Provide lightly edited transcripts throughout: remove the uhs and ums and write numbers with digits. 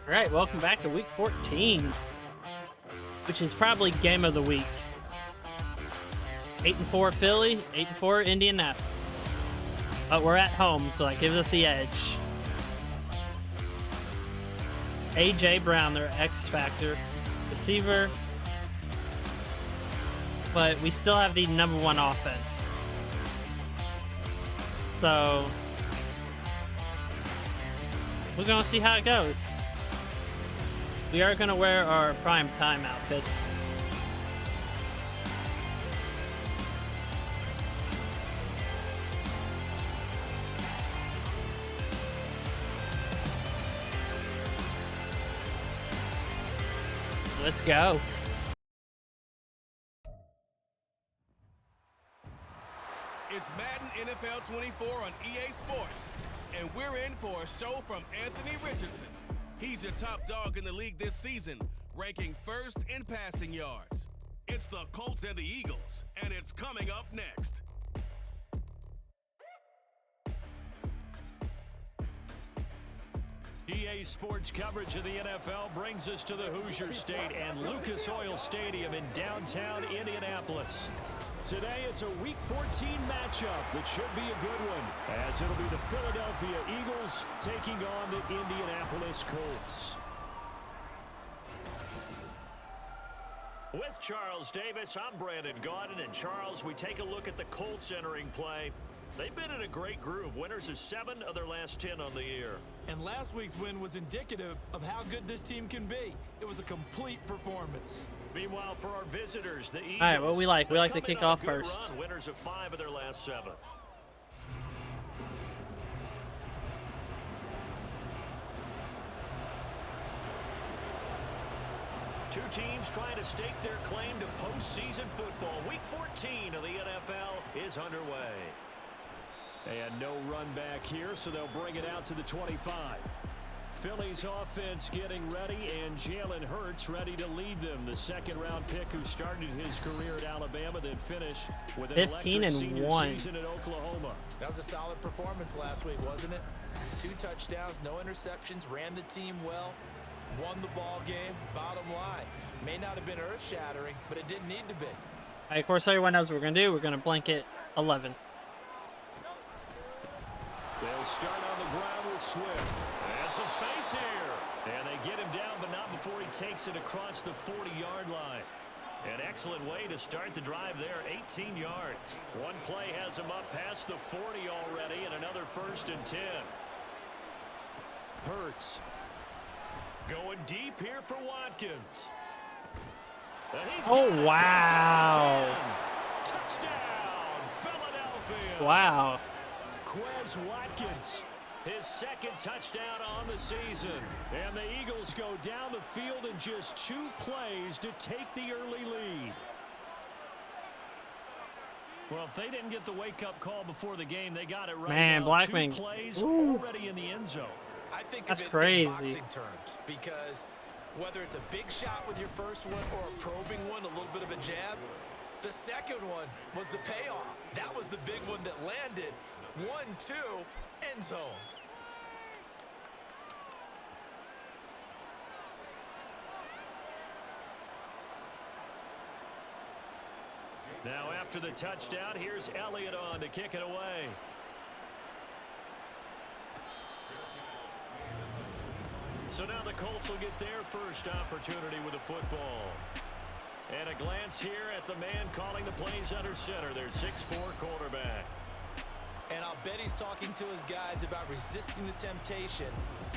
All right, welcome back to week 14, which is probably game of the week. 8-4 Philly, 8-4 Indianapolis. But we're at home, so that gives us the edge. A.J. Brown, their X factor receiver. But we still have the #1 offense. So we're going to see how it goes. We are going to wear our prime time outfits. Let's go. It's Madden NFL 24 on EA Sports, and we're in for a show from Anthony Richardson. He's your top dog in the league this season, ranking first in passing yards. It's the Colts and the Eagles, and it's coming up next. EA Sports coverage of the NFL brings us to the Hoosier State and Lucas Oil Stadium in downtown Indianapolis. Today, it's a Week 14 matchup that should be a good one, as it'll be the Philadelphia Eagles taking on the Indianapolis Colts. With Charles Davis, I'm Brandon Gaudin, and Charles, we take a look at the Colts entering play. They've been in a great groove. Winners of 7 of their last 10 on the year. And last week's win was indicative of how good this team can be. It was a complete performance. Meanwhile, for our visitors, the Eagles. All right, what we like to kick off first. Run, winners of 5 of their last 7. Two teams trying to stake their claim to postseason football. Week 14 of the NFL is underway. And no run back here, so they'll bring it out to the 25. Philly's offense getting ready, and Jalen Hurts ready to lead them. The second-round pick who started his career at Alabama, then finished with an 15-1 season at Oklahoma. That was a solid performance last week, wasn't it? 2 touchdowns, no interceptions, ran the team well, won the ball game. Bottom line, may not have been earth-shattering, but it didn't need to be. All right, of course, everyone knows what we're going to do. We're going to blanket 11. They'll start on the ground with Swift. And some space here. And they get him down, but not before he takes it across the 40-yard line. An excellent way to start the drive there, 18 yards. One play has him up past the 40 already, and another 1st and 10. Hurts. Going deep here for Watkins. Oh, wow. Touchdown, Philadelphia. Wow. Quez Watkins, his 2nd touchdown on the season. And the Eagles go down the field in just 2 plays to take the early lead. Well, if they didn't get the wake-up call before the game, they got it right. Man, now. Blackman. 2 plays Ooh. already in the end zone. I think that's of it crazy. in boxing terms, because whether it's a big shot with your first one or a probing one, a little bit of a jab, the second one was the payoff. That was the big one that landed. 1-2, end zone. Now after the touchdown, here's Elliott on to kick it away. So now the Colts will get their first opportunity with the football. And a glance here at the man calling the plays under center, their 6'4" quarterback. And I'll bet he's talking to his guys about resisting the temptation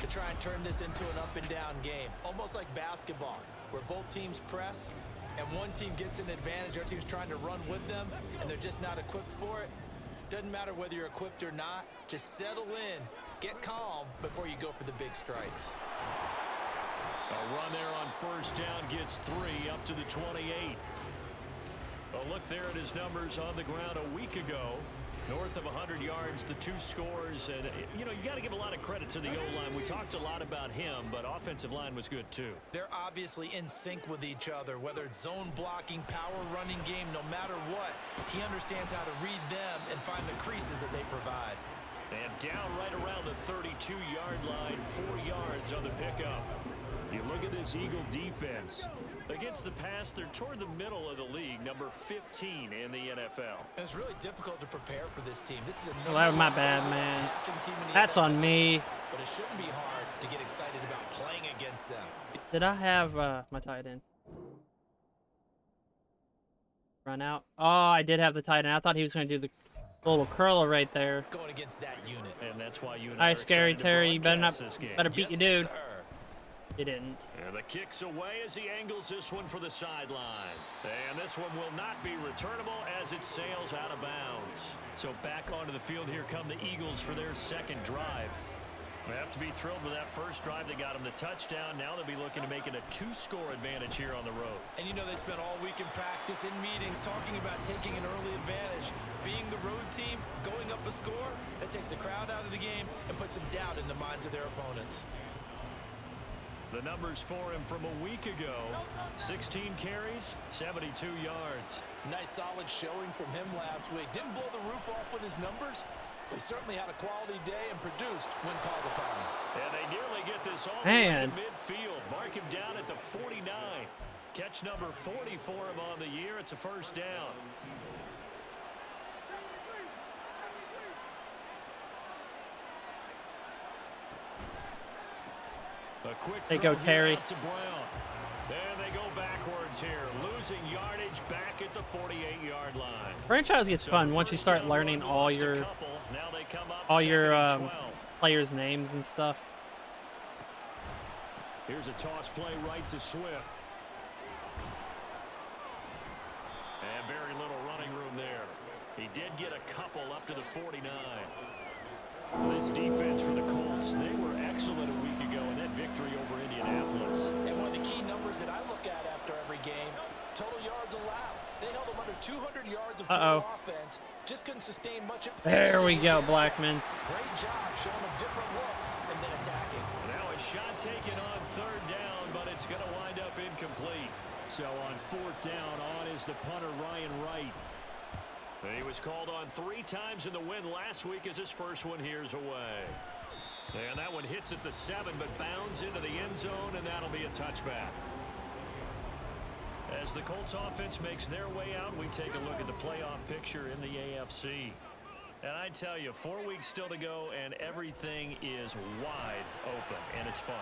to try and turn this into an up-and-down game. Almost like basketball, where both teams press, and one team gets an advantage, our team's trying to run with them, and they're just not equipped for it. Doesn't matter whether you're equipped or not. Just settle in, get calm before you go for the big strikes. A run there on 1st down gets 3 up to the 28. A look there at his numbers on the ground a week ago. North of 100 yards, the 2 scores. And, you know, you got to give a lot of credit to the O-line. We talked a lot about him, but offensive line was good, too. They're obviously in sync with each other, whether it's zone blocking, power running game, no matter what. He understands how to read them and find the creases that they provide. And down right around the 32-yard line, 4 yards on the pickup. You look at this Eagle defense. Against the pass, they're toward the middle of the league, number 15 in the NFL. And it's really difficult to prepare for this team. This is a Well, that was my bad, man. That's on me. But it shouldn't be hard to get excited about playing against them. Did I have my tight end? Run out. Oh, I did have the tight end. I thought he was going to do the little curler right there. Going against that unit. And that's why you and All right, Scary Terry, you better not, better beat Yes, your dude. sir. You didn't. And the kick's away as he angles this one for the sideline. And this one will not be returnable as it sails out of bounds. So back onto the field, here come the Eagles for their second drive. They have to be thrilled with that first drive. They got them the touchdown. Now they'll be looking to make it a 2-score advantage here on the road. And you know they spent all week in practice, in meetings, talking about taking an early advantage. Being the road team, going up a score, that takes the crowd out of the game and puts some doubt in the minds of their opponents. The numbers for him from a week ago: 16 carries, 72 yards. Nice solid showing from him last week. Didn't blow the roof off with his numbers, but he certainly had a quality day and produced when called upon. And they nearly get this all Man. to midfield. Mark him down at the 49. Catch number 40 for him on the year. It's a first down. A quick They throw go, here Terry. out to Brown. And they go backwards here, losing yardage back at the 48-yard line. Franchise gets fun once you start learning all your players' names and stuff. Here's a toss play right to Swift. And very little running room there. He did get a couple up to the 49. This defense for the Colts, they were excellent a week ago in that victory over Indianapolis. And one of the key numbers that I look at after every game, total yards allowed. They held them under 200 yards of total offense. Just couldn't sustain much of it. There we go, Blackman. Great job showing them different looks and then attacking. Now a shot taken on third down, but it's going to wind up incomplete. So on fourth down, on is the punter, Ryan Wright. He was called on 3 times in the win last week as his first one here's away. And that one hits at the 7, but bounds into the end zone, and that'll be a touchback. As the Colts offense makes their way out, we take a look at the playoff picture in the AFC. And I tell you, 4 weeks still to go, and everything is wide open, and it's fun.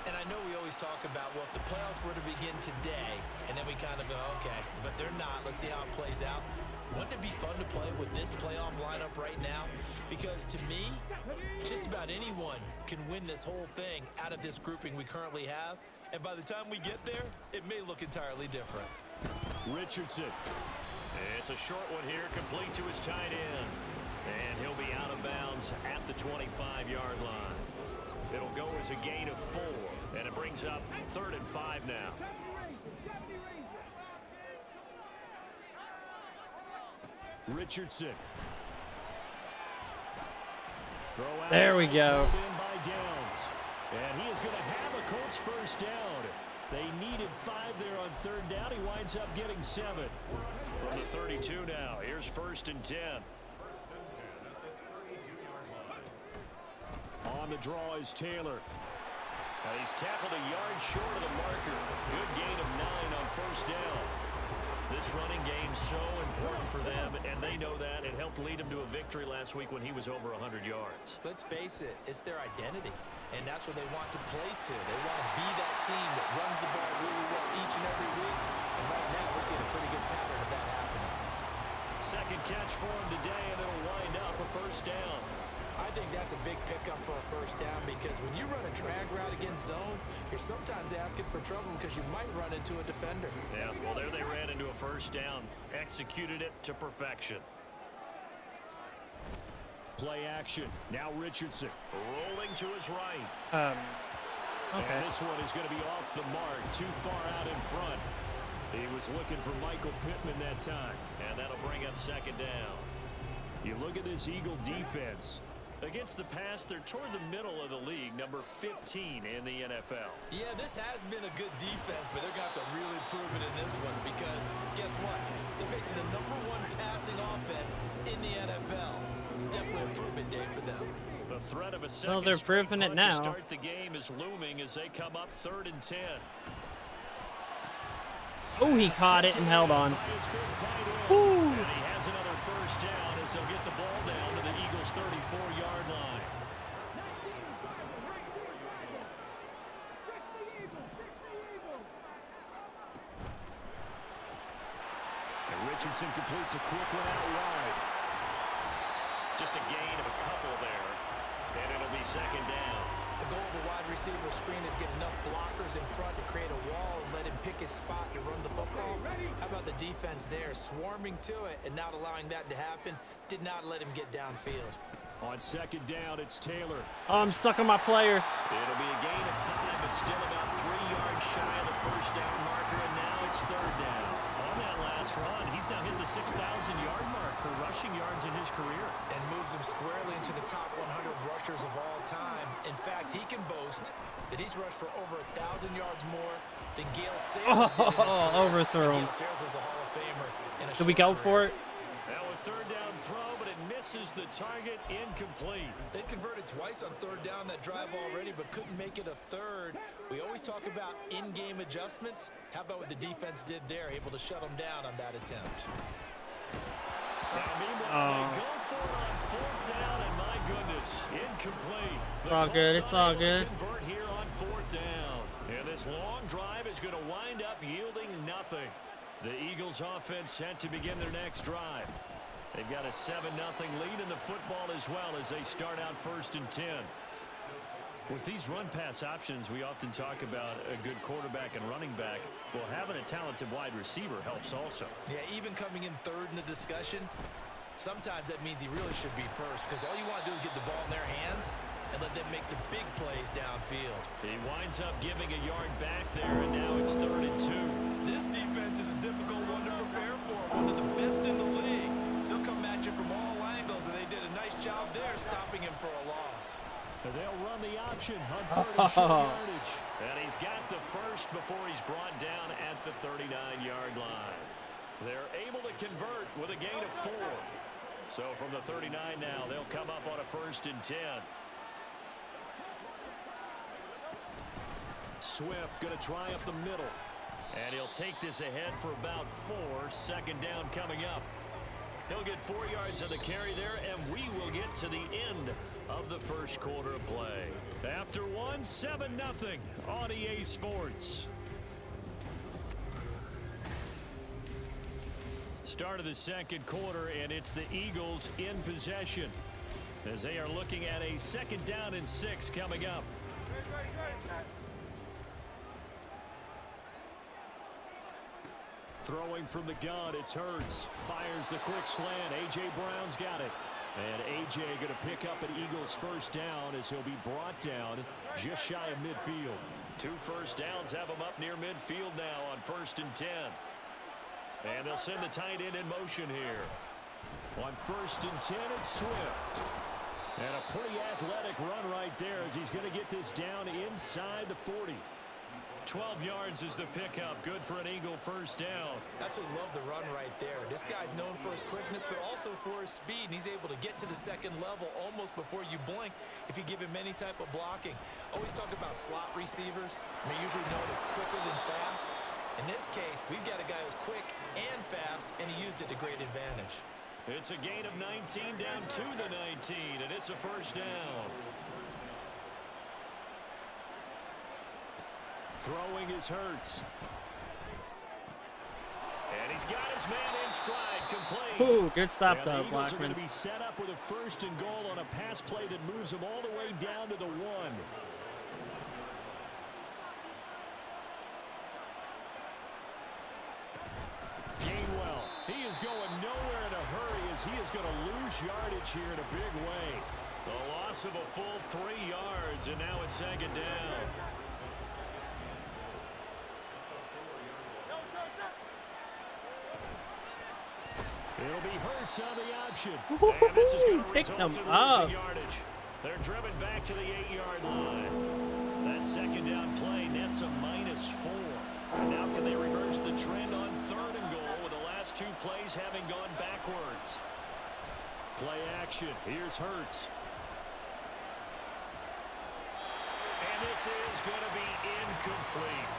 And I know we always talk about, well, if the playoffs were to begin today, and then we kind of go, okay, but they're not. Let's see how it plays out. Wouldn't it be fun to play with this playoff lineup right now? Because to me, just about anyone can win this whole thing out of this grouping we currently have. And by the time we get there, it may look entirely different. Richardson. It's a short one here, complete to his tight end. And he'll be out of bounds at the 25-yard line. It'll go as a gain of 4, and it brings up 3rd and 5 now. Richardson. There we go. And he is going to have a Colts first down. They needed 5 there on third down. He winds up getting 7. From the 32 now. Here's 1st and 10. On the draw is Taylor. He's tackled a yard short of the marker. Good gain of 9 on first down. This running game so important for them, and they know that. It helped lead him to a victory last week when he was over 100 yards. Let's face it, it's their identity, and that's what they want to play to. They want to be that team that runs the ball really well each and every week, and right now we're seeing a pretty good pattern of that happening. Second catch for him today, and it'll wind up a first down. I think that's a big pickup for a first down because when you run a drag route against zone, you're sometimes asking for trouble because you might run into a defender. Yeah, well, there they ran into a first down. Executed it to perfection. Play action. Now Richardson rolling to his right. Okay. And this one is going to be off the mark, too far out in front. He was looking for Michael Pittman that time, and that'll bring up 2nd down. You look at this Eagle defense. Against the pass, they're toward the middle of the league, number 15 in the NFL. Yeah, this has been a good defense, but they're going to have to really prove it in this one because guess what? They're facing the #1 passing offense in the NFL. It's definitely a improvement day for them. The threat of a second Well, they're proving it now. to start the game is looming as they come up 3rd and 10. Oh, he caught it and held on. Woo. And he has another first down as they'll get the ball down to the Eagles' 34-yard line. And Richardson completes a quick one out wide. Just a gain of a couple there. And it'll be 2nd down. The goal of a wide receiver screen is get enough blockers in front to create a wall and let him pick his spot to run the football. How about the defense there, swarming to it and not allowing that to happen? Did not let him get downfield. On 2nd down, it's Taylor. Oh, I'm stuck on my player. It'll be a gain of 5, but still about 3 yards shy of the first down marker, and now it's 3rd down. On that last run, he's now hit the 6,000-yard mark for rushing yards in his career. And moves him squarely into the top 100 rushers of all time. In fact, he can boast that he's rushed for over 1,000 yards more than Gale Sayers did in his career. Overthrow him. Gale Sayers was a Hall of Famer in a Did we go short for career. it? Now a 3rd down throw, but it misses the target, incomplete. They converted twice on 3rd down that drive already, but couldn't make it a 3rd. We always talk about in-game adjustments. How about what the defense did there, able to shut them down on that attempt? Now, meanwhile, they go for it on 4th down, and my goodness, incomplete. It's all good. It's all good. Convert here on 4th down. And this long drive is going to wind up yielding nothing. The Eagles offense set to begin their next drive. They've got a 7-0 lead in the football as well as they start out 1st and 10. With these run-pass options, we often talk about a good quarterback and running back. Well, having a talented wide receiver helps also. Yeah, even coming in 3rd in the discussion, sometimes that means he really should be 1st because all you want to do is get the ball in their hands and let them make the big plays downfield. He winds up giving a yard back there, and now it's 3rd and 2. This defense is a difficult one to prepare for, one of the best in the league. They'll come at you from all angles, and they did a nice job there stopping him for a loss. And they'll run the option on 3rd and short yardage. And he's got the first before he's brought down at the 39-yard line. They're able to convert with a gain of 4. So from the 39 now, they'll come up on a 1st and 10. Swift going to try up the middle. And he'll take this ahead for about 4. 2nd down coming up. He'll get 4 yards on the carry there, and we will get to the end of the first quarter of play. After 1, 7-0 on EA Sports. Start of the 2nd quarter, and it's the Eagles in possession as they are looking at a 2nd down and 6 coming up. Throwing from the gun, it's Hurts. Fires the quick slant. A.J. Brown's got it. And A.J. going to pick up an Eagles 1st down as he'll be brought down just shy of midfield. 2 first downs have him up near midfield now on 1st and 10. And they'll send the tight end in motion here. On 1st and 10, it's Swift. And a pretty athletic run right there as he's going to get this down inside the 40. 12 yards is the pickup. Good for an Eagle 1st down. Absolutely love the run right there. This guy's known for his quickness, but also for his speed. And he's able to get to the 2nd level almost before you blink if you give him any type of blocking. Always talk about slot receivers. They're usually known as quicker than fast. In this case, we've got a guy who's quick and fast, and he used it to great advantage. It's a gain of 19 down to the 19, and it's a 1st down. Throwing is Hurts. And he's got his man in stride, complete. Ooh, good stop and though, the Eagles are going Blackman. to be set up with a 1st and goal on a pass play that moves them all the way down to the 1. Gainwell, he is going nowhere in a hurry as he is going to lose yardage here in a big way. The loss of a full 3 yards, and now it's 2nd down. It'll be Hurts on the option. And this is going to Picked result him in up. losing yardage. They're driven back to the 8-yard line. That 2nd down play nets a -4. And now can they reverse the trend on 3rd and goal with the last 2 plays having gone backwards? Play action. Here's Hurts. And this is going to be incomplete.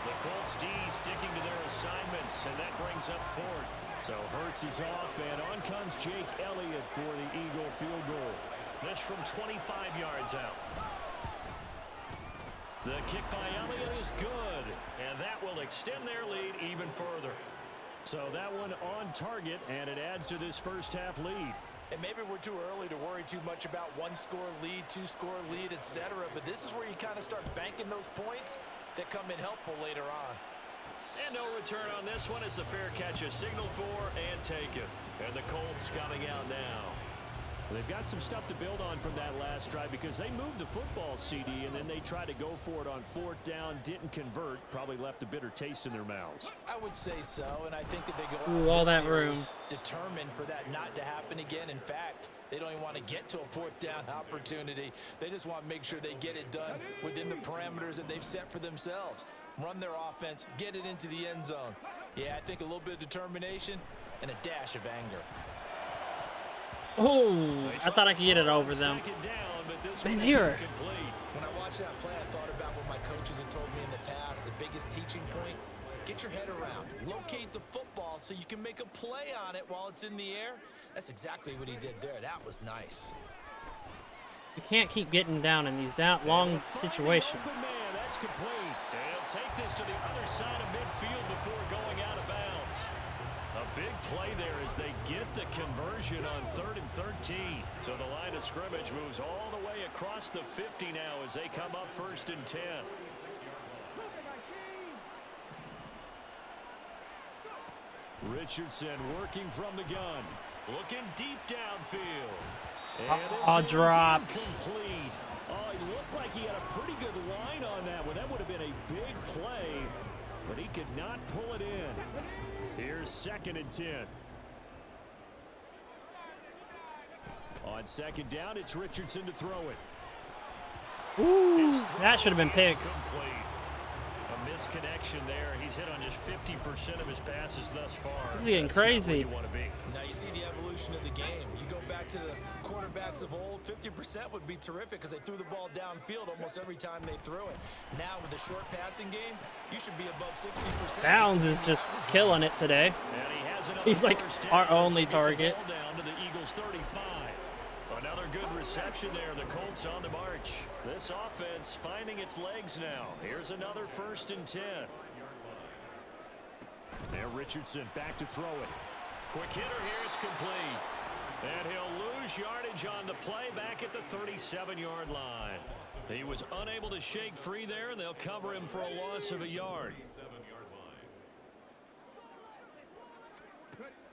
The Colts D sticking to their assignments, and that brings up fourth. So Hurts is off, and on comes Jake Elliott for the Eagle field goal. This from 25 yards out. The kick by Elliott is good, and that will extend their lead even further. So that one on target, and it adds to this first half lead. And maybe we're too early to worry too much about one-score lead, two-score lead, etc. But this is where you kind of start banking those points that come in helpful later on. And no return on this one as the fair catch is signaled for and taken. And the Colts coming out now. They've got some stuff to build on from that last drive because they moved the football, CD, and then they tried to go for it on fourth down, didn't convert, probably left a bitter taste in their mouths. I would say so, and I think that they go Ooh, all that room. Determined for that not to happen again. In fact, they don't even want to get to a fourth down opportunity. They just want to make sure they get it done within the parameters that they've set for themselves. Run their offense, get it into the end zone. Yeah, I think a little bit of determination and a dash of anger. Oh, I thought I could get it over them. Man, here. When I watched that play, I thought about what my coaches had told me in the past. The biggest teaching point, get your head around. Locate the football so you can make a play on it while it's in the air. That's exactly what he did there. That was nice. You can't keep getting down in these long situations. Man, that's complete. And take this to the other side of midfield before going out of bounds. A big play there as they get the conversion on 3rd and 13. So the line of scrimmage moves all the way across the 50 now as they come up 1st and 10. Richardson working from the gun. Looking deep downfield. And dropped. Complete. Oh, he looked like he had a pretty good line on that one. That would have been a big play, but he could not pull it in. Here's 2nd and 10. On 2nd down, it's Richardson to throw it. Ooh, that should have been picked. Complete. A misconnection there. He's hit on just 50% of his passes thus far. This is getting crazy. Now you see the evolution of the game. You go back to the quarterbacks of old, 50% would be terrific because they threw the ball downfield almost every time they threw it. Now with the short passing game, you should be above 60%. Downs is just killing it today. He's like our only target. Down to the Eagles 35. Another good reception there. The Colts on the march. This offense finding its legs now. Here's another 1st and 10. There Richardson back to throw it. Quick hitter here. It's complete. And he'll lose yardage on the play back at the 37-yard line. He was unable to shake free there, and they'll cover him for a loss of a yard.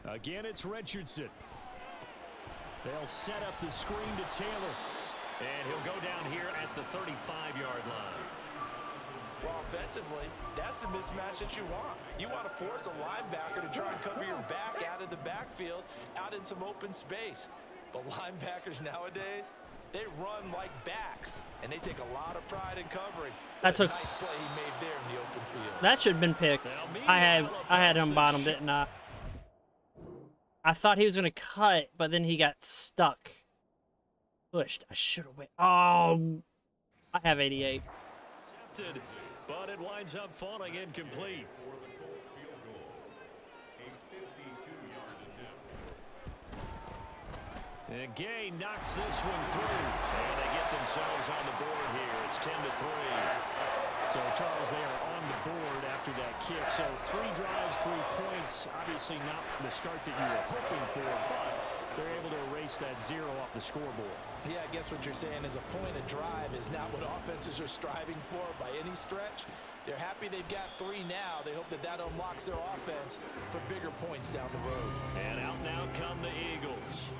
Again, it's Richardson. They'll set up the screen to Taylor. And he'll go down here at the 35-yard line. Well, offensively, that's the mismatch that you want. You want to force a linebacker to try and cover your back out of the backfield, out in some open space. But linebackers nowadays, they run like backs, and they take a lot of pride in covering. That's a nice play he made there in the open field. That should have been picked. I had him bottom, didn't I? I thought he was gonna cut, but then he got stuck. Pushed. I should have went. Oh, I have 88. But it winds up falling incomplete. And Gay knocks this one through. And they get themselves on the board here. It's 10-3. So, Charles, they are on the board after that kick. So, 3 drives, 3 points. Obviously not the start that you were hoping for, but they're able to erase that 0 off the scoreboard. Yeah, I guess what you're saying is a point of drive is not what offenses are striving for by any stretch. They're happy they've got 3 now. They hope that that unlocks their offense for bigger points down the road. And out come the Eagles.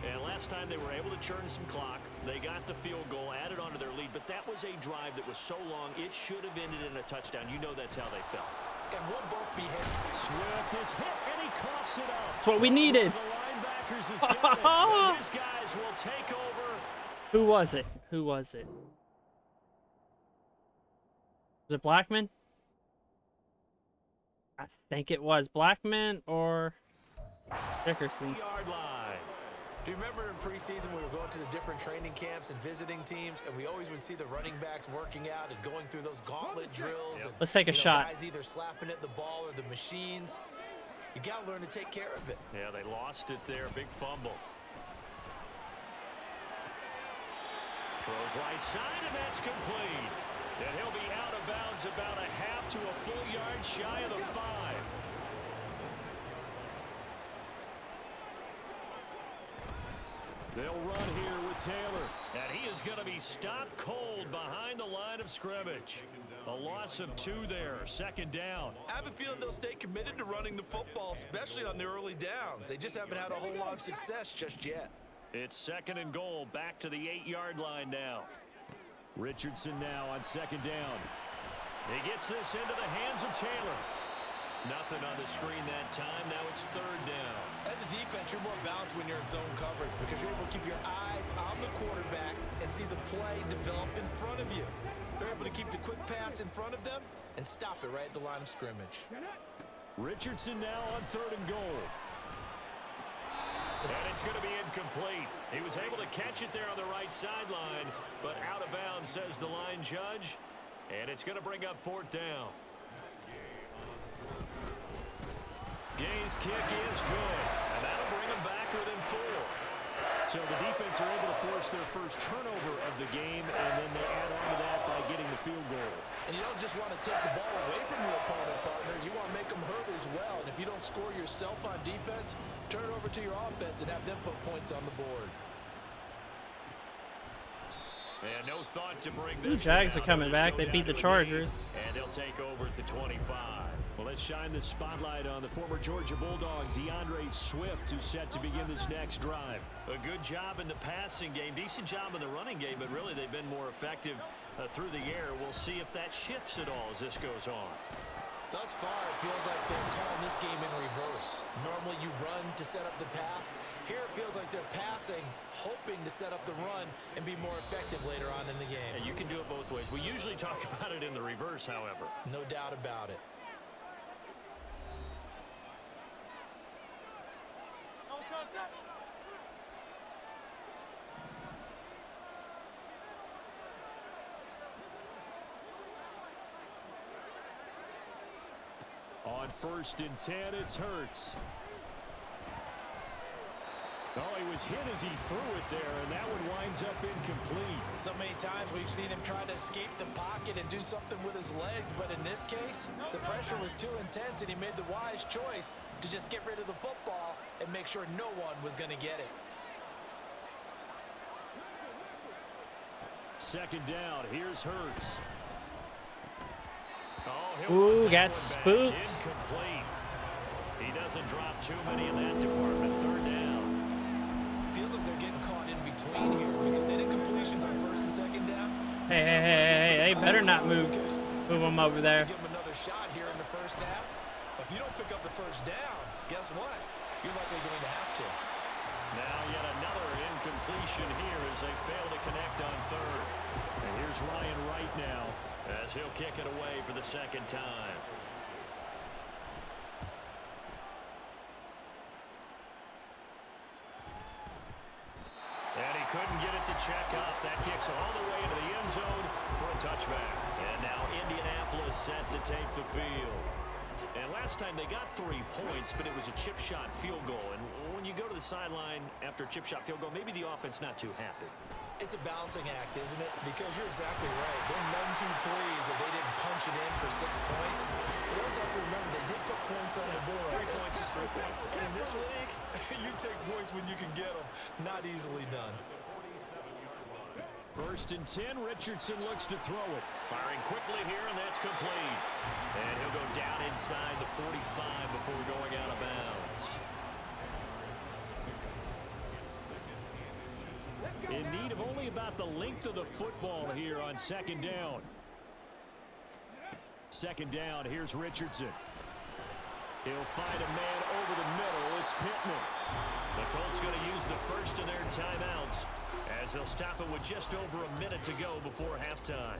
And last time they were able to churn some clock. They got the field goal, added on to their lead, but that was a drive that was so long, it should have ended in a touchdown. You know that's how they felt. And we'll both be hit. Swift is hit, and he coughs it up. That's what we needed. The linebackers is got it. These guys will take over. Who was it? Who was it? Was it Blackman? I think it was Blackman or Dickerson. Yard line. Do you remember in preseason we were going to the different training camps and visiting teams, and we always would see the running backs working out and going through those gauntlet drills? And, let's take a shot. Guys either slapping at the ball or the machines. You got to learn to take care of it. Yeah, they lost it there. Big fumble. Throws right side, and that's complete. And he'll be out of bounds about a half to a full yard shy of the 5. They'll run here with Taylor. And he is going to be stopped cold behind the line of scrimmage. A loss of 2 there. 2nd down. I have a feeling they'll stay committed to running the football, especially on the early downs. They just haven't had a whole lot of success just yet. It's 2nd and goal. Back to the 8-yard line now. Richardson now on 2nd down. He gets this into the hands of Taylor. Nothing on the screen that time. Now it's 3rd down. As a defense, you're more balanced when you're in zone coverage because you're able to keep your eyes on the quarterback and see the play develop in front of you. They're able to keep the quick pass in front of them and stop it right at the line of scrimmage. Richardson now on 3rd and goal. And it's going to be incomplete. He was able to catch it there on the right sideline, but out of bounds, says the line judge. And it's going to bring up 4th down. Gay's kick is good, and that'll bring them back within 4. So the defense are able to force their first turnover of the game, and then they add on to that by getting the field goal. And you don't just want to take the ball away from your opponent, partner. You want to make them hurt as well. And if you don't score yourself on defense, turn it over to your offense and have them put points on the board. And no thought to bring this. Jags are coming back. They beat the Chargers. And they'll take over at the 25. Well, let's shine the spotlight on the former Georgia Bulldog, DeAndre Swift, who's set to begin this next drive. A good job in the passing game, decent job in the running game, but really they've been more effective through the air. We'll see if that shifts at all as this goes on. Thus far, it feels like they're calling this game in reverse. Normally you run to set up the pass. Here it feels like they're passing, hoping to set up the run and be more effective later on in the game. Yeah, you can do it both ways. We usually talk about it in the reverse, however. No doubt about it. On 1st and 10, it's Hurts. Oh, he was hit as he threw it there, and that one winds up incomplete. So many times we've seen him try to escape the pocket and do something with his legs, but in this case, the pressure was too intense, and he made the wise choice to just get rid of the football and make sure no one was going to get it. 2nd down, here's Hurts. Oh, ooh, got spooked. Incomplete. He doesn't drop too many in that department. 3rd down. Feels like they're getting caught in between here because they did completions on 1st and 2nd down. Hey, better not move them over there. Give them another shot here in the 1st half. If you don't pick up the 1st down, guess what? You're likely going to have to. Now yet another incompletion here as they fail to connect on 3rd. And here's Ryan Wright now as he'll kick it away for the 2nd time. And he couldn't get it to check up. That kicks all the way into the end zone for a touchback. And now Indianapolis set to take the field. And last time they got 3 points, but it was a chip shot field goal. And when you go to the sideline after a chip shot field goal, maybe the offense not too happy. It's a balancing act, isn't it? Because you're exactly right. They're none too pleased that they didn't punch it in for 6 points. But also have to remember they did put points on the board. 3 points is 3 points. And in this league, you take points when you can get them. Not easily done. 1st and 10, Richardson looks to throw it. Firing quickly here, and that's complete. And he'll go down inside the 45 before going out of bounds. In need of only about the length of the football here on 2nd down. 2nd down, here's Richardson. He'll find a man over the middle. It's Pittman. The Colts going to use the first of their timeouts as they'll stop it with just over a minute to go before halftime.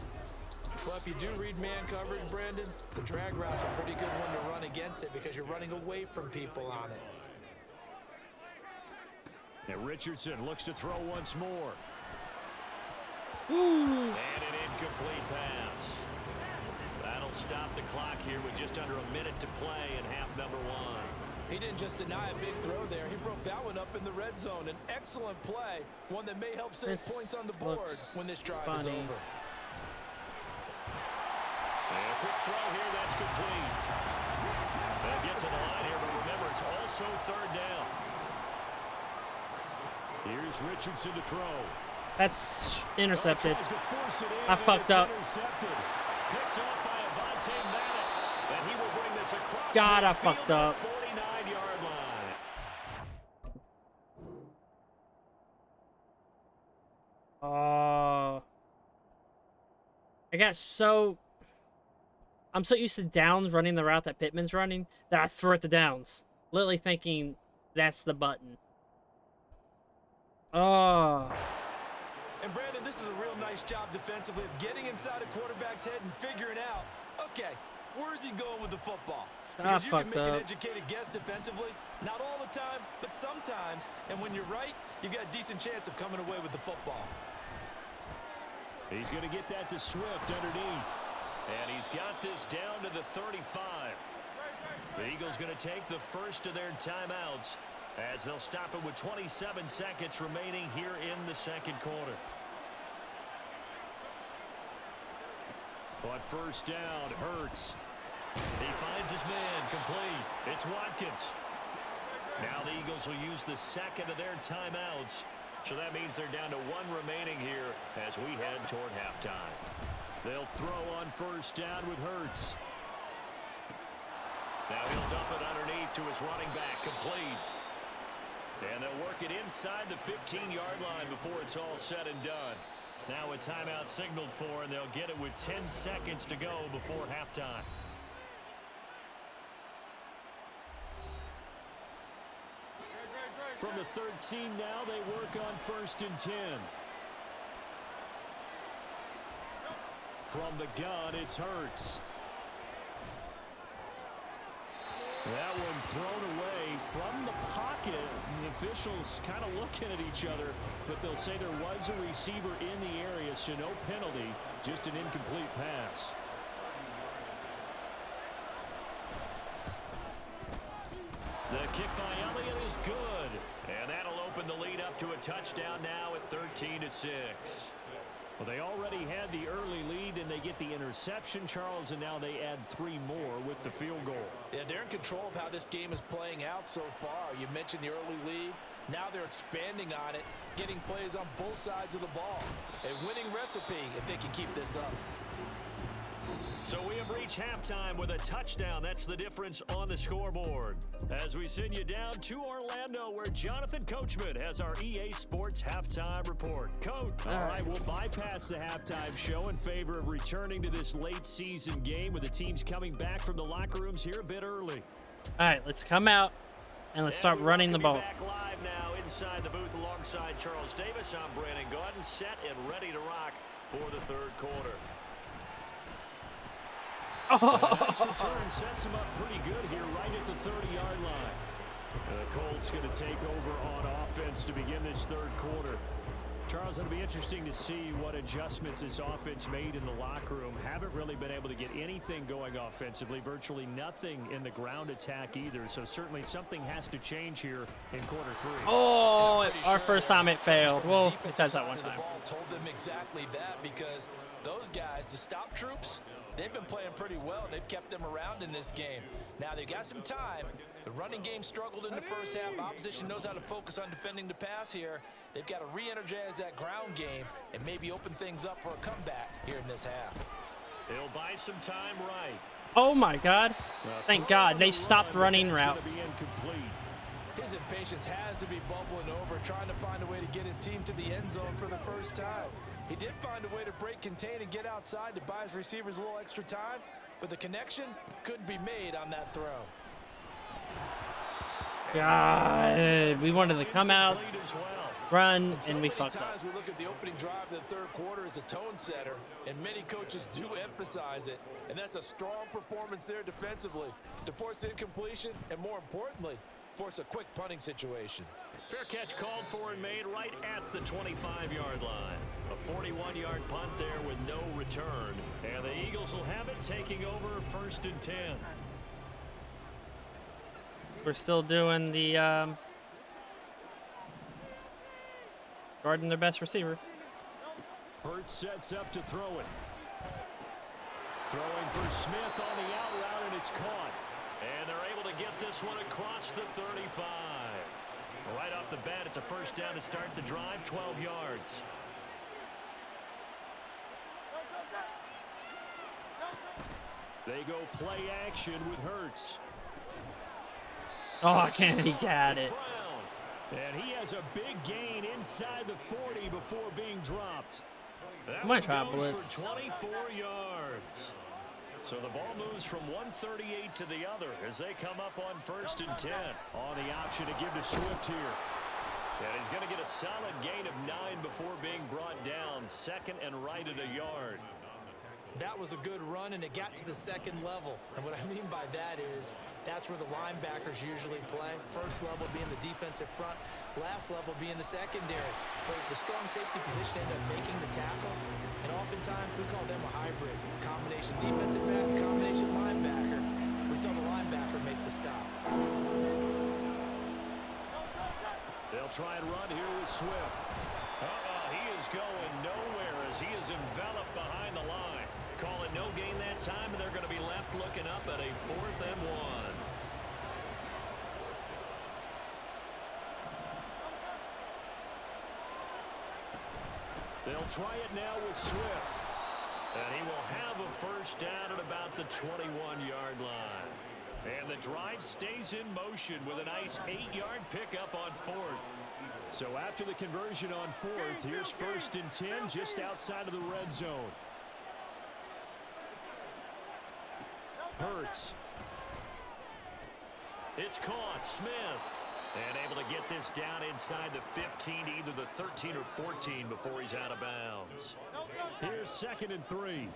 Well, if you do read man coverage, Brandon, the drag route's a pretty good one to run against it because you're running away from people on it. And Richardson looks to throw once more. Ooh. And an incomplete pass. That'll stop the clock here with just under a minute to play in half number 1. He didn't just deny a big throw there. He broke that one up in the red zone. An excellent play, one that may help save points on the board when this drive is over. And a quick throw here, that's complete. They'll get to the line here, but remember, it's also third down. Here's Richardson to throw. That's intercepted. I fucked up. Picked off by Avonte Maddox, and he will bring this across. God, I fucked up. 49-yard line. I'm so used to Downs running the route that Pittman's running that I threw it to Downs, literally thinking that's the button. Oh. And Brandon, this is a real nice job defensively of getting inside a quarterback's head and figuring out, okay, where's he going with the football? Because you can make an educated guess defensively, not all the time, but sometimes. And when you're right, you've got a decent chance of coming away with the football. He's going to get that to Swift underneath. And he's got this down to the 35. The Eagles going to take the first of their timeouts as they'll stop it with 27 seconds remaining here in the second quarter. On first down, Hurts. He finds his man, complete. It's Watkins. Now the Eagles will use the second of their timeouts. So that means they're down to 1 remaining here as we head toward halftime. They'll throw on first down with Hurts. Now he'll dump it underneath to his running back, complete. And they'll work it inside the 15-yard line before it's all said and done. Now a timeout signaled for, and they'll get it with 10 seconds to go before halftime. From the 13 now, they work on first and 10. From the gun, it's Hurts. That one thrown away from the pocket. The officials kind of looking at each other, but they'll say there was a receiver in the area, so no penalty, just an incomplete pass. The kick by Elliott is good, and that'll open the lead up to a touchdown now at 13-6. Well, they already had the early lead, and they get the interception, Charles, and now they add 3 more with the field goal. Yeah, they're in control of how this game is playing out so far. You mentioned the early lead. Now they're expanding on it, getting plays on both sides of the ball. A winning recipe if they can keep this up. So we have reached halftime with a touchdown. That's the difference on the scoreboard. As we send you down to Orlando, where Jonathan Coachman has our EA Sports halftime report. Coach, all right, we'll bypass the halftime show in favor of returning to this late season game with the teams coming back from the locker rooms here a bit early. All right, let's come out and let's start running the ball. Back live now inside the booth alongside Charles Davis. I'm Brandon Gaudin, set and ready to rock for the third quarter. Nice return sets him up pretty good here right at the 30-yard line. The Colts going to take over on offense to begin this third quarter. Charles, it'll be interesting to see what adjustments this offense made in the locker room. Haven't really been able to get anything going offensively, virtually nothing in the ground attack either. So certainly something has to change here in quarter 3. Oh, our first time it failed. Well, it says that one time. The ball told them exactly that, because those guys, the stop troops, they've been playing pretty well. They've kept them around in this game. Now they've got some time. The running game struggled in the first half. Opposition knows how to focus on defending the pass here. They've got to re-energize that ground game and maybe open things up for a comeback here in this half. He'll buy some time right. Oh my God. Thank God they stopped running routes. His impatience has to be bubbling over, trying to find a way to get his team to the end zone for the first time. He did find a way to break, contain, and get outside to buy his receivers a little extra time, but the connection couldn't be made on that throw. God, we wanted to come out, run, and we fucked up. We look at the opening drive of the third quarter as a tone setter, and many coaches do emphasize it, and that's a strong performance there defensively to force incompletion and, more importantly, force a quick punting situation. Fair catch called for and made right at the 25-yard line. A 41-yard punt there with no return. And the Eagles will have it, taking over 1st and 10. We're still doing the guarding their best receiver. Hurts sets up to throw it. Throwing for Smith on the out route, and it's caught. And they're able to get this one across the 35. Right off the bat, it's a 1st down to start the drive, 12 yards. They go play action with Hurts. Oh, Kennedy got it. Brown. And he has a big gain inside the 40 before being dropped. That Might try goes blitz. for 24 yards. So the ball moves from 138 to the other as they come up on 1st and 10. On the option to give to Swift here. And he's going to get a solid gain of 9 before being brought down. 2nd and right at a yard. That was a good run, and it got to the 2nd level. And what I mean by that is that's where the linebackers usually play. 1st level being the defensive front, last level being the secondary. But the strong safety position ended up making the tackle, and oftentimes we call them a hybrid. Combination defensive back, combination linebacker. We saw the linebacker make the stop. They'll try and run here with Swift. He is going nowhere as he is enveloped behind the line. Call it no gain that time, and they're going to be left looking up at a 4th and 1. They'll try it now with Swift. And he will have a 1st down at about the 21-yard line. And the drive stays in motion with a nice 8-yard pickup on 4th. So after the conversion on 4th, here's 1st and 10 just outside of the red zone. Hurts. It's caught. Smith. And able to get this down inside the 15, either the 13 or 14 before he's out of bounds. Here's 2nd and 3.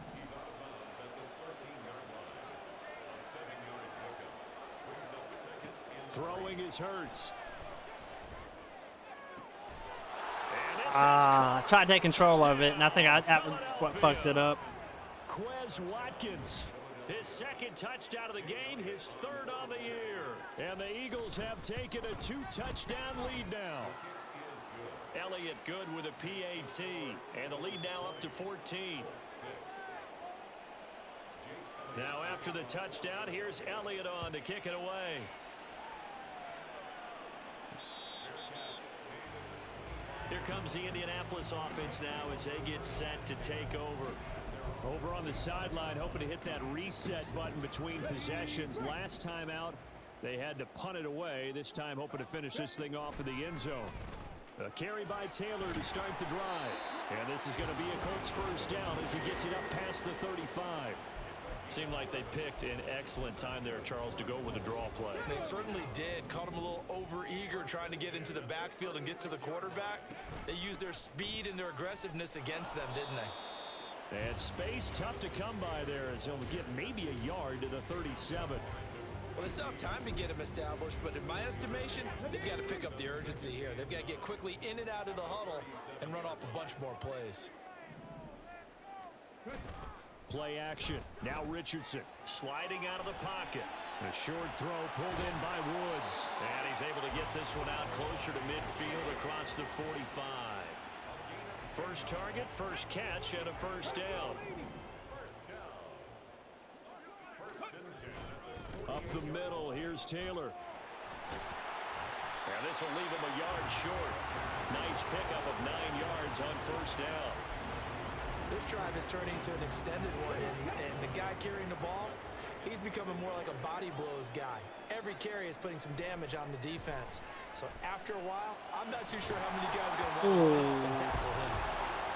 Throwing is Hurts. Tried to take control of it, and I think that was what fucked it up. Quez Watkins. His 2nd touchdown of the game, his 3rd on the year. And the Eagles have taken a 2-touchdown lead now. Elliott good with a PAT. And the lead now up to 14. Now after the touchdown, here's Elliott on to kick it away. Here comes the Indianapolis offense now as they get set to take over. Over on the sideline, hoping to hit that reset button between possessions. Last time out, they had to punt it away. This time, hoping to finish this thing off in the end zone. A carry by Taylor to start the drive. And this is going to be a Colts 1st down as he gets it up past the 35. Seemed like they picked an excellent time there, Charles, to go with a draw play. They certainly did. Caught him a little over-eager trying to get into the backfield and get to the quarterback. They used their speed and their aggressiveness against them, didn't they? And space tough to come by there as he'll get maybe a yard to the 37. Well, they still have time to get him established, but in my estimation, they've got to pick up the urgency here. They've got to get quickly in and out of the huddle and run off a bunch more plays. Play action. Now Richardson sliding out of the pocket. A short throw pulled in by Woods. And he's able to get this one out closer to midfield across the 45. First target, first catch, and a 1st down. Up the middle, here's Taylor. And this will leave him a yard short. Nice pickup of 9 yards on 1st down. This drive is turning into an extended one, and the guy carrying the ball, he's becoming more like a body blows guy. Every carry is putting some damage on the defense. So after a while, I'm not too sure how many guys are going to run up and tackle him.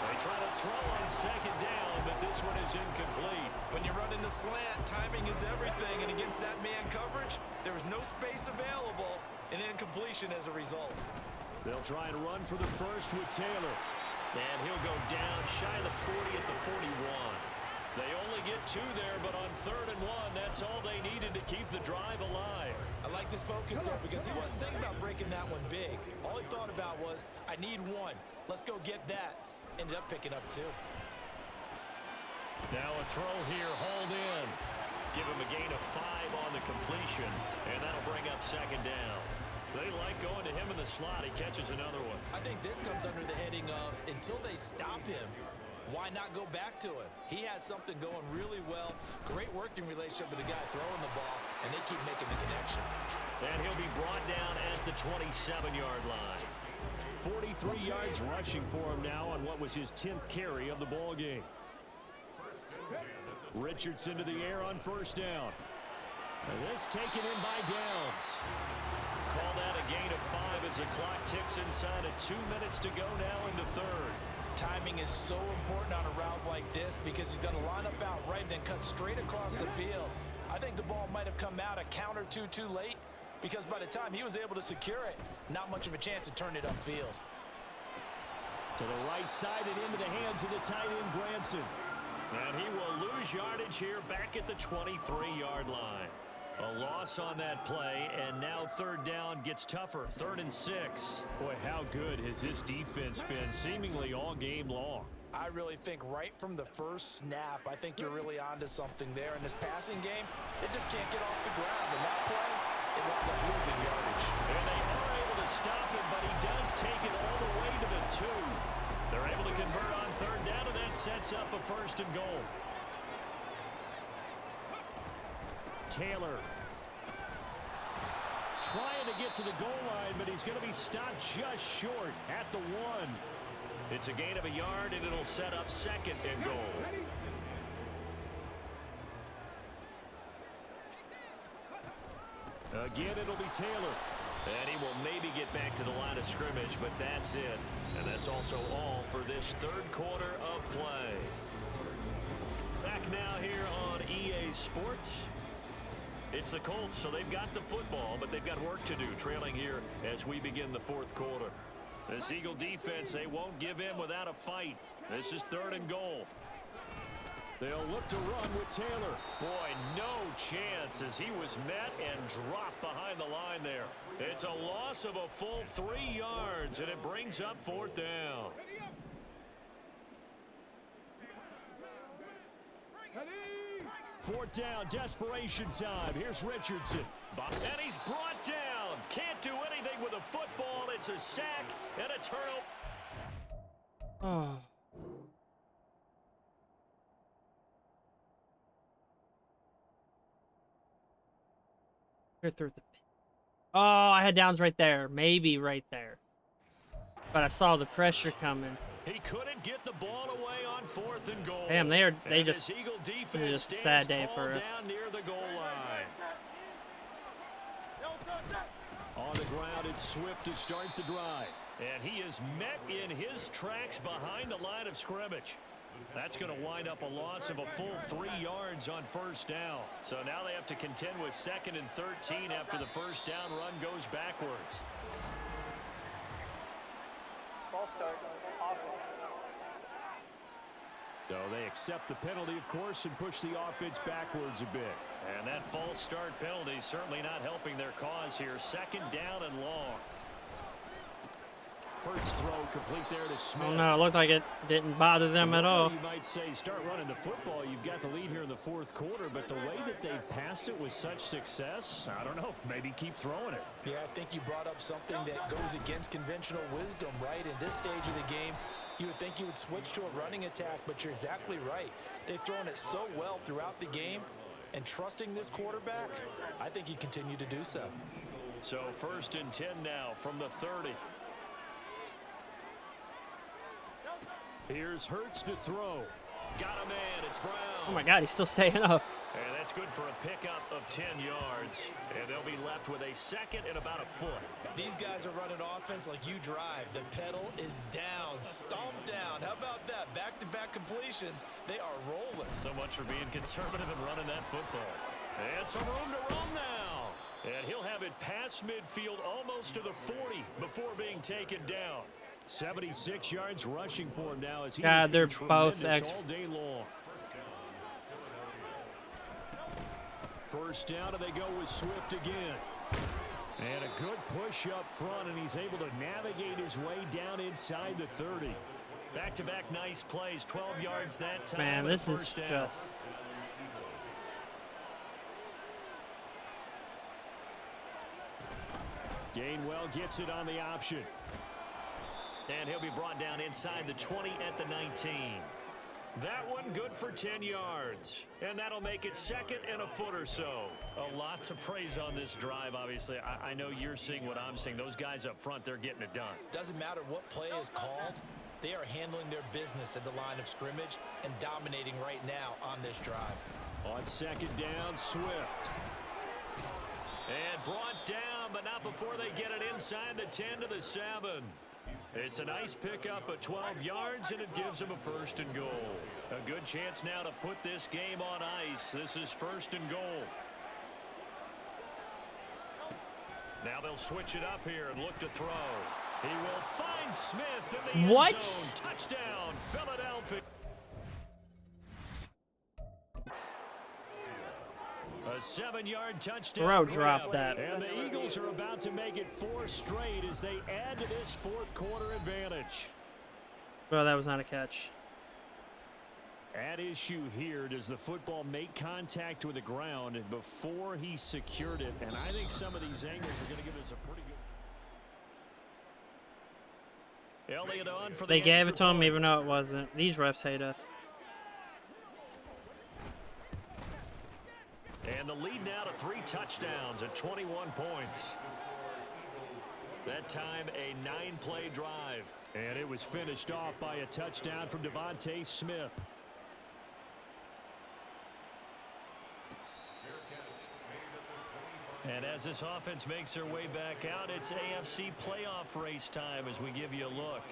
They try to throw on 2nd down, but this one is incomplete. When you're running the slant, timing is everything, and against that man coverage, there was no space available, and incompletion as a result. They'll try and run for the 1st with Taylor. And he'll go down shy of the 40 at the 41. They only get 2 there, but on 3rd and 1, that's all they needed to keep the drive alive. I like this focus there because he wasn't thinking about breaking that one big. All he thought about was, I need 1. Let's go get that. Ended up picking up 2. Now a throw here, hauled in. Give him a gain of 5 on the completion, and that'll bring up 2nd down. They like going to him in the slot. He catches another one. I think this comes under the heading of, until they stop him, why not go back to it? He has something going really well. Great working relationship with the guy throwing the ball, and they keep making the connection. And he'll be brought down at the 27-yard line. 43 yards rushing for him now on what was his 10th carry of the ball game. Richardson to the air on 1st down. And this taken in by Downs. Call that a gain of 5 as the clock ticks inside of 2 minutes to go now into 3rd. Timing is so important on a route like this because he's going to line up out right and then cut straight across the field. I think the ball might have come out a count or two too late because by the time he was able to secure it, not much of a chance to turn it upfield. To the right side and into the hands of the tight end, Granson. And he will lose yardage here back at the 23-yard line. A loss on that play, and now 3rd down gets tougher. 3rd and 6. Boy, how good has this defense been seemingly all game long? I really think right from the first snap, I think you're really onto something there. In this passing game, it just can't get off the ground. And that play, it wound up losing yardage. And they are able to stop him, but he does take it all the way to the 2. They're able to convert on 3rd down, and that sets up a 1st and goal. Taylor trying to get to the goal line, but he's going to be stopped just short at the 1. It's a gain of a yard, and it'll set up 2nd and goal. Again, it'll be Taylor. And he will maybe get back to the line of scrimmage, but that's it. And that's also all for this 3rd quarter of play. Back now here on EA Sports. It's the Colts, so they've got the football, but they've got work to do, trailing here as we begin the 4th quarter. This Eagle defense, they won't give in without a fight. This is 3rd and goal. They'll look to run with Taylor. Boy, no chance as he was met and dropped behind the line there. It's a loss of a full 3 yards, and it brings up 4th down. Fourth down, desperation time. Here's Richardson. And he's brought down. Can't do anything with a football. It's a sack and a turnover. Oh. Through the pin. Oh, I had Downs right there. Maybe right there. But I saw the pressure coming. He couldn't get the ball away on 4th and goal. Damn, they just Eagle it's defense just a sad day stands for us. down near the goal line. On the ground, it's Swift to start the drive. And he is met in his tracks behind the line of scrimmage. That's going to wind up a loss of a full 3 yards on 1st down. So now they have to contend with 2nd and 13 after the 1st down run goes backwards. So they accept the penalty, of course, and push the offense backwards a bit. And that false start penalty is certainly not helping their cause here. 2nd down and long. Hurts throw complete there to Smith. Oh no, it looked like it didn't bother them at all. You might say start running the football. You've got the lead here in the 4th quarter, but the way that they've passed it with such success, I don't know, maybe keep throwing it. Yeah, I think you brought up something that goes against conventional wisdom, right? In this stage of the game, you would think you would switch to a running attack, but you're exactly right. They've thrown it so well throughout the game, and trusting this quarterback, I think you continue to do so. So 1st and 10 now from the 30. Here's Hurts to throw. Got a man. It's Brown. Oh my God, he's still staying up. And that's good for a pickup of 10 yards. And they'll be left with a 2nd and about a foot. These guys are running offense like you drive. The pedal is down, stomped down. How about that? Back-to-back completions. They are rolling. So much for being conservative and running that football. And some room to run now. And he'll have it past midfield almost to the 40 before being taken down. 76 yards rushing for him now as he God, they're both all day long. First down, and they go with Swift again. And a good push up front, and he's able to navigate his way down inside the 30. Back-to-back nice plays, 12 yards that time. Man, this is just... Gainwell gets it on the option. And he'll be brought down inside the 20 at the 19. That one good for 10 yards. And that'll make it second and a foot or so. A lot to praise on this drive, obviously. I know you're seeing what I'm seeing. Those guys up front, they're getting it done. Doesn't matter what play is called. They are handling their business at the line of scrimmage and dominating right now on this drive. On second down, Swift. And brought down, but not before they get it inside the 10 to the 7. It's a nice pickup of 12 yards, and it gives them a first and goal. A good chance now to put this game on ice. This is first and goal. Now they'll switch it up here and look to throw. He will find Smith in the end zone. Touchdown, Philadelphia. A 7-yard touchdown. Bro, drop that. And the Eagles are about to make it 4 straight as they add to this fourth quarter advantage. Bro, that was not a catch. At issue here, does the football make contact with the ground before he secured it? And I think some of these angles are going to give us a pretty good... Elliott on for They the gave it to him point. even though it wasn't. These refs hate us. And the lead now to 3 touchdowns at 21 points. That time a 9-play drive. And it was finished off by a touchdown from Devontae Smith. And as this offense makes their way back out, it's AFC playoff race time as we give you a look.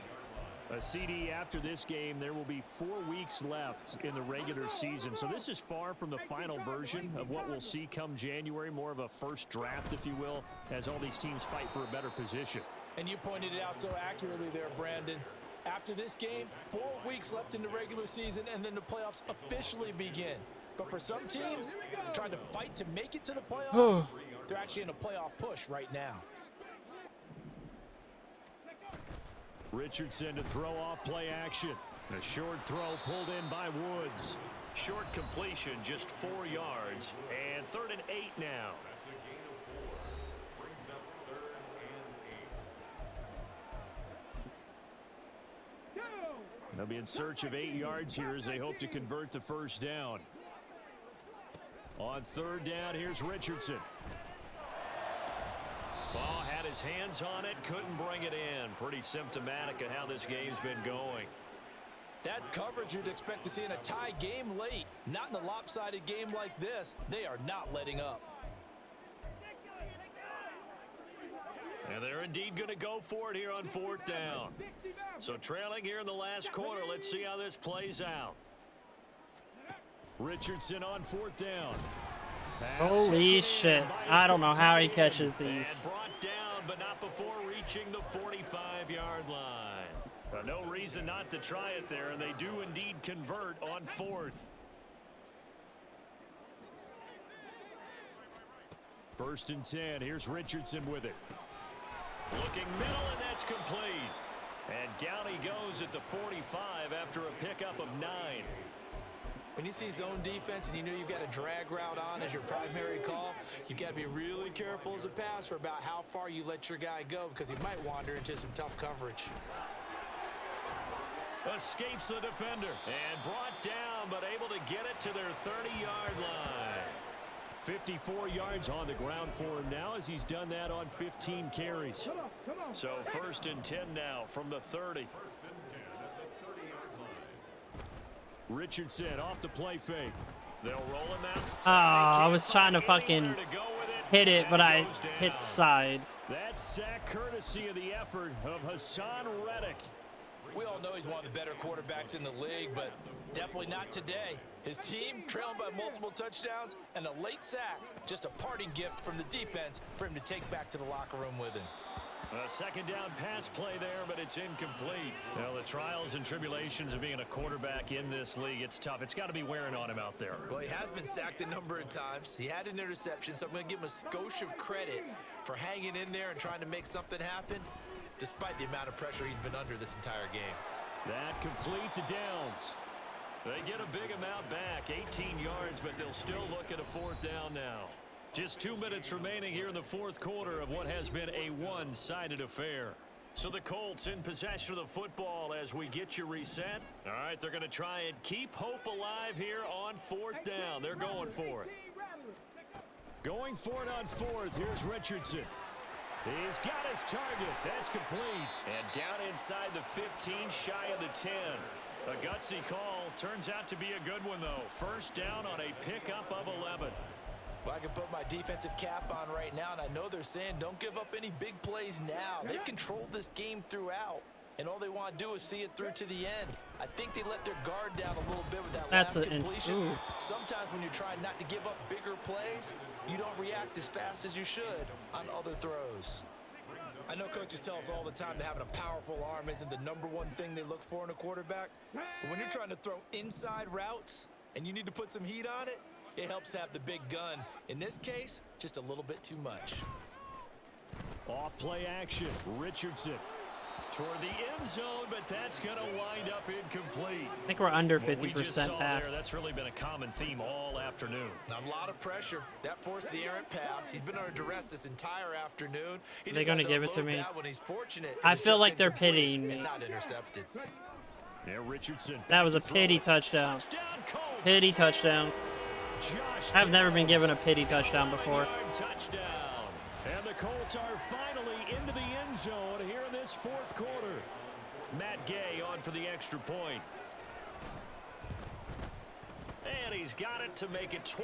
A CD after this game, there will be 4 weeks left in the regular season. So this is far from the final version of what we'll see come January, more of a first draft, if you will, as all these teams fight for a better position. And you pointed it out so accurately there, Brandon. After this game, 4 weeks left in the regular season, and then the playoffs officially begin. But for some teams, trying to fight to make it to the playoffs, they're actually in a playoff push right now. Richardson to throw off play action. A short throw pulled in by Woods. Short completion, just 4 yards. And 3rd and 8 now. They'll be in search of 8 yards here as they hope to convert the first down. On 3rd down, here's Richardson. Ball had his hands on it, couldn't bring it in. Pretty symptomatic of how this game's been going. That's coverage you'd expect to see in a tie game late. Not in a lopsided game like this. They are not letting up. And they're indeed going to go for it here on 4th down. So trailing here in the last quarter, let's see how this plays out. Richardson on 4th down. Holy shit. I don't know how he catches these. And brought down, but not before reaching the 45-yard line. No reason not to try it there, and they do indeed convert on 4th. 1st and 10. Here's Richardson with it. Looking middle, and that's complete. And down he goes at the 45 after a pickup of 9. When you see zone defense and you know you've got a drag route on as your primary call, you've got to be really careful as a passer about how far you let your guy go because he might wander into some tough coverage. Escapes the defender and brought down, but able to get it to their 30-yard line. 54 yards on the ground for him now as he's done that on 15 carries. So 1st and 10 now from the 30. Richardson off the play fake. They'll roll him out. Oh, I was trying to fucking hit it, but I hit side. That sack courtesy of the effort of Hassan Reddick. We all know he's one of the better quarterbacks in the league, but definitely not today. His team trailing by multiple touchdowns and a late sack. Just a parting gift from the defense for him to take back to the locker room with him. A second down pass play there, but it's incomplete. Well, the trials and tribulations of being a quarterback in this league, it's tough. It's got to be wearing on him out there. Well, he has been sacked a number of times. He had an interception, so I'm going to give him a skosh of credit for hanging in there and trying to make something happen, despite the amount of pressure he's been under this entire game. That complete to Downs. They get a big amount back, 18 yards, but they'll still look at a fourth down now. Just 2 minutes remaining here in the fourth quarter of what has been a one-sided affair. So the Colts in possession of the football as we get you reset. All right, they're going to try and keep hope alive here on fourth down. They're going for it. Going for it on fourth. Here's Richardson. He's got his target. That's complete. And down inside the 15, shy of the 10. A gutsy call. Turns out to be a good one, though. First down on a pickup of 11. Well, I can put my defensive cap on right now, and I know they're saying don't give up any big plays now. They've controlled this game throughout, and all they want to do is see it through to the end. I think they let their guard down a little bit with that last completion. Sometimes when you're trying not to give up bigger plays, you don't react as fast as you should on other throws. I know coaches tell us all the time that having a powerful arm isn't the #1 thing they look for in a quarterback. But when you're trying to throw inside routes and you need to put some heat on it, it helps have the big gun. In this case, just a little bit too much. Off play action. Richardson toward the end zone, but that's going to wind up incomplete. I think we're under 50% pass. That's really been a common theme all afternoon. A lot of pressure. That forced the errant pass. He's been under duress this entire afternoon. They're going to give it to me. He's fortunate. I feel like they're pitying me. And not intercepted. Yeah, Richardson. That was a pity touchdown. Pity touchdown. I've never been given a pity touchdown before. Touchdown. And the Colts are finally into the end zone here in this fourth quarter. Matt Gay on for the extra point. And he's got it to make it 27-13.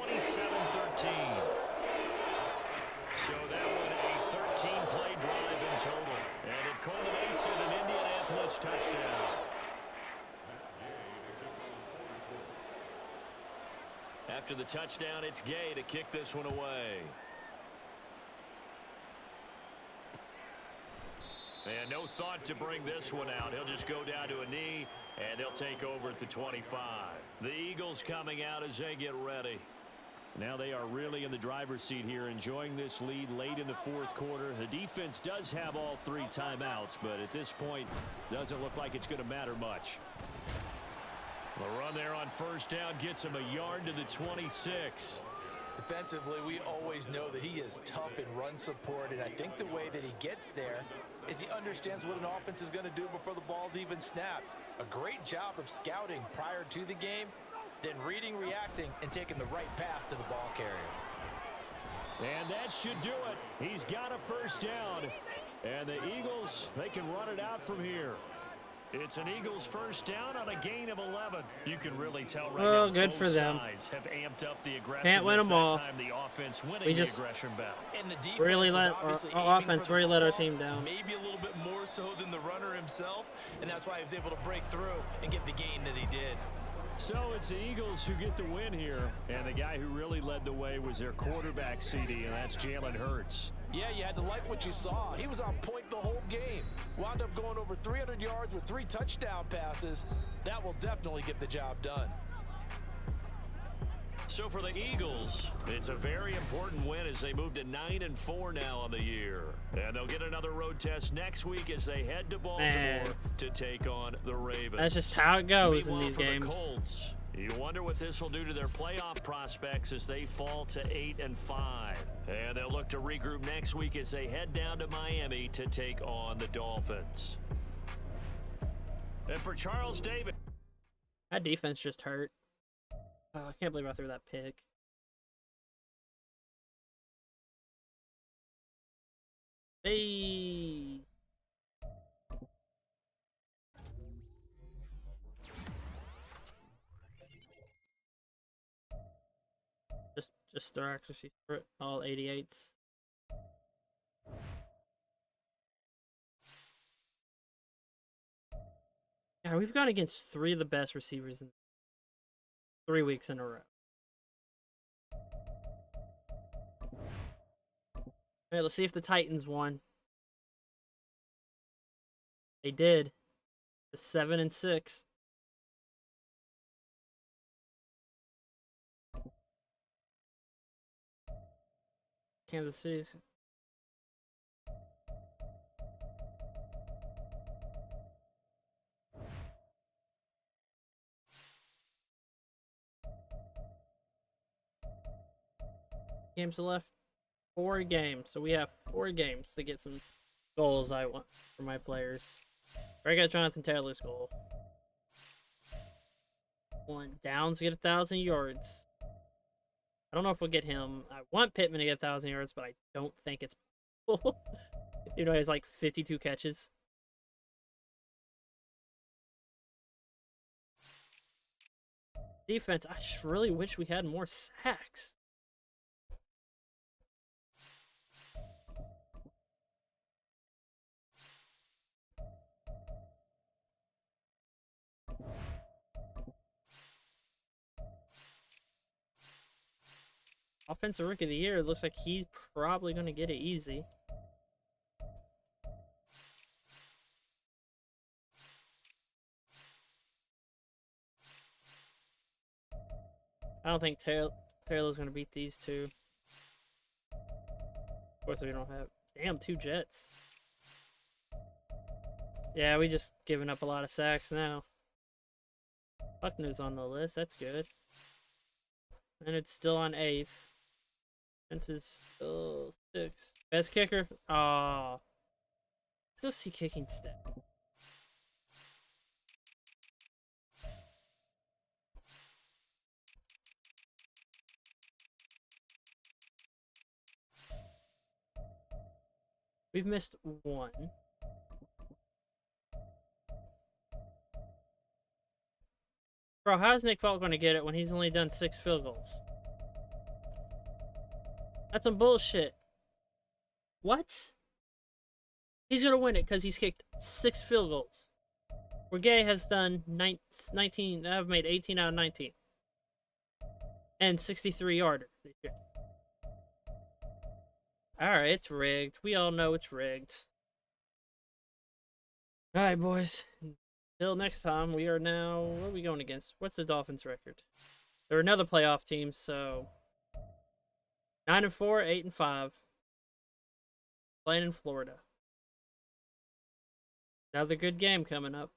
So that one a 13-play drive in total. And it culminates in an Indianapolis touchdown. After the touchdown, it's Gay to kick this one away. And no thought to bring this one out. He'll just go down to a knee, and they'll take over at the 25. The Eagles coming out as they get ready. Now they are really in the driver's seat here, enjoying this lead late in the fourth quarter. The defense does have all 3 timeouts, but at this point, doesn't look like it's going to matter much. The run there on first down gets him a yard to the 26. Defensively, we always know that he is tough in run support, and I think the way that he gets there is he understands what an offense is going to do before the ball's even snapped. A great job of scouting prior to the game, then reading, reacting, and taking the right path to the ball carrier. And that should do it. He's got a first down, and the Eagles, they can run it out from here. It's an Eagles first down on a gain of 11. You can really tell right now good both for them. sides have amped up the aggression. Can't win them all. Time the offense winning We just the aggression battle. And the defense really let our offense really let our football, team down. Maybe a little bit more so than the runner himself, and that's why he was able to break through and get the gain that he did. So it's the Eagles who get the win here, and the guy who really led the way was their quarterback, CD, and that's Jalen Hurts. Yeah, you had to like what you saw. He was on point the whole game. Wound up going over 300 yards with 3 touchdown passes. That will definitely get the job done. So for the Eagles, it's a very important win as they move to 9-4 now on the year. And they'll get another road test next week as they head to Baltimore to take on the Ravens. That's just how it goes in these for games. The Colts, you wonder what this will do to their playoff prospects as they fall to 8-5. And they'll look to regroup next week as they head down to Miami to take on the Dolphins. And for Charles Davis. That defense just hurt. Oh, I can't believe I threw that pick. Hey. Just throw accuracy for it. All 88s. Yeah, we've gone against 3 of the best receivers in 3 weeks in a row. Alright, let's see if the Titans won. They did. 7-6. Kansas City's. Games left. 4 games. So we have 4 games to get some goals I want for my players. I got Jonathan Taylor's goal. Want Downs to get 1,000 yards. I don't know if we'll get him. I want Pittman to get 1,000 yards, but I don't think it's possible. You know, he has like 52 catches. Defense, I just really wish we had more sacks. Offensive Rookie of the Year, it looks like he's probably going to get it easy. I don't think Taylor's going to beat these two. Of course, we don't have... Damn, 2 Jets. Yeah, we just giving up a lot of sacks now. Buckner's on the list. That's good. And it's still on 8th. Fence is still 6th. Best kicker? Aw. Let's go see kicking stat. We've missed 1. Bro, how's Nick Falk going to get it when he's only done 6 field goals? That's some bullshit. What? He's going to win it because he's kicked 6 field goals. Where Gay has done 19. I've made 18 out of 19. And 63-yarder this year. Alright, it's rigged. We all know it's rigged. Alright, boys. Till next time, we are now... What are we going against? What's the Dolphins' record? They're another playoff team, so... 9-4, 8-5. Playing in Florida. Another good game coming up.